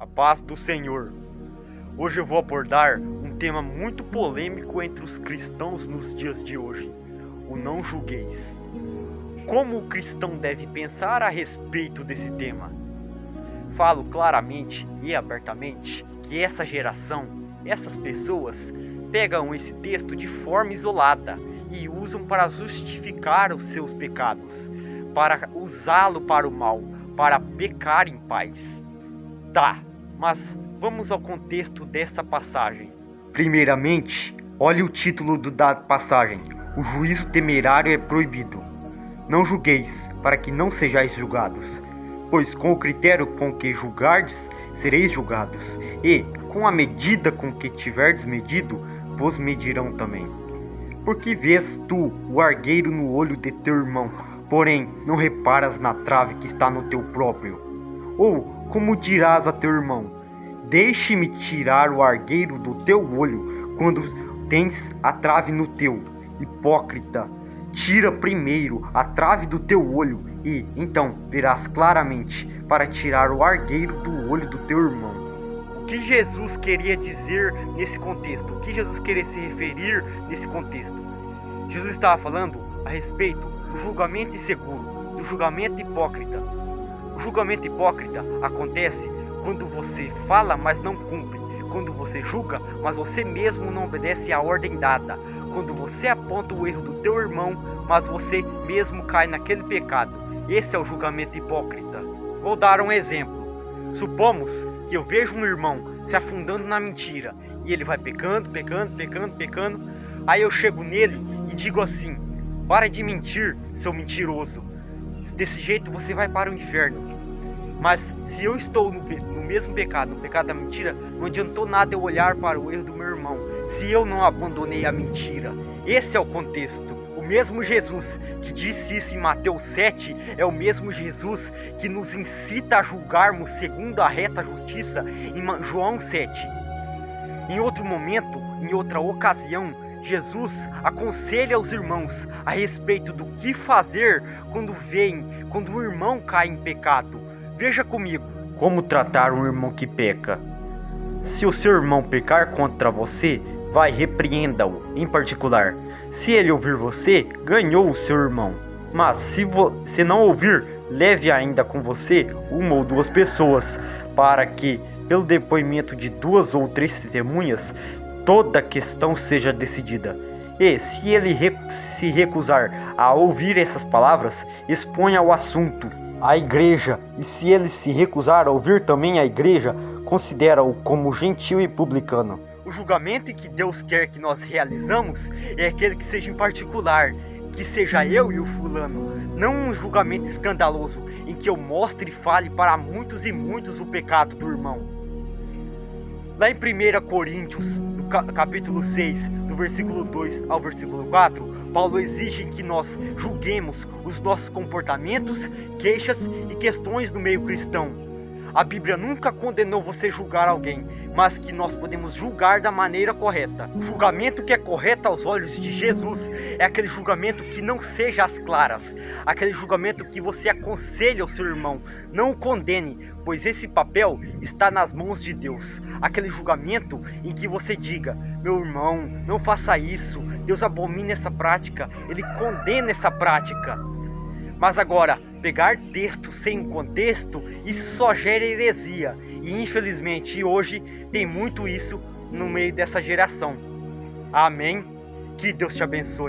A paz do Senhor. Hoje eu vou abordar um tema muito polêmico entre os cristãos nos dias de hoje: o não julgueis. Como o cristão deve pensar a respeito desse tema? Falo claramente e abertamente que essa geração, essas pessoas, pegam esse texto de forma isolada e usam para justificar os seus pecados, para usá-lo para o mal, para pecar em paz. Tá, mas vamos ao contexto dessa passagem. Primeiramente, olhe o título da passagem: o juízo temerário é proibido. Não julgueis, para que não sejais julgados, pois com o critério com que julgardes, sereis julgados, e com a medida com que tiverdes medido, vos medirão também. Porque vês tu o argueiro no olho de teu irmão, porém não reparas na trave que está no teu próprio? Ou como dirás a teu irmão: deixe-me tirar o argueiro do teu olho, quando tens a trave no teu? Hipócrita, tira primeiro a trave do teu olho, e então verás claramente para tirar o argueiro do olho do teu irmão. O que Jesus queria dizer nesse contexto? O que Jesus queria se referir nesse contexto? Jesus estava falando a respeito do julgamento inseguro, do julgamento hipócrita. O julgamento hipócrita acontece quando você fala, mas não cumpre. Quando você julga, mas você mesmo não obedece à ordem dada. Quando você aponta o erro do teu irmão, mas você mesmo cai naquele pecado. Esse é o julgamento hipócrita. Vou dar um exemplo. Supomos que eu vejo um irmão se afundando na mentira e ele vai pecando. Aí eu chego nele e digo assim: para de mentir, seu mentiroso. Desse jeito você vai para o inferno. Mas se eu estou no mesmo pecado, no pecado da mentira, não adiantou nada eu olhar para o erro do meu irmão, se eu não abandonei a mentira. Esse é o contexto. O mesmo Jesus que disse isso em Mateus 7 é o mesmo Jesus que nos incita a julgarmos segundo a reta justiça em João 7. Em outro momento, em outra ocasião, Jesus aconselha os irmãos a respeito do que fazer quando o irmão cai em pecado. Veja comigo. Como tratar um irmão que peca? Se o seu irmão pecar contra você, vai, repreenda-o em particular. Se ele ouvir você, ganhou o seu irmão. Mas se não ouvir, leve ainda com você uma ou duas pessoas, para que, pelo depoimento de 2 ou 3 testemunhas, toda a questão seja decidida. E se ele se recusar a ouvir essas palavras, exponha o assunto à igreja, e se ele se recusar a ouvir também a igreja, considera-o como gentil e publicano. O julgamento que Deus quer que nós realizamos é aquele que seja em particular, que seja eu e o fulano, não um julgamento escandaloso em que eu mostre e fale para muitos e muitos o pecado do irmão. Lá em 1 Coríntios, no capítulo 6, do versículo 2 ao versículo 4, Paulo exige que nós julguemos os nossos comportamentos, queixas e questões do meio cristão. A Bíblia nunca condenou você julgar alguém, mas que nós podemos julgar da maneira correta. O julgamento que é correto aos olhos de Jesus é aquele julgamento que não seja às claras, aquele julgamento que você aconselha ao seu irmão, não o condene, pois esse papel está nas mãos de Deus. Aquele julgamento em que você diga: meu irmão, não faça isso, Deus abomina essa prática, Ele condena essa prática. Mas agora, pegar texto sem contexto, isso só gera heresia. E infelizmente hoje tem muito isso no meio dessa geração. Amém? Que Deus te abençoe.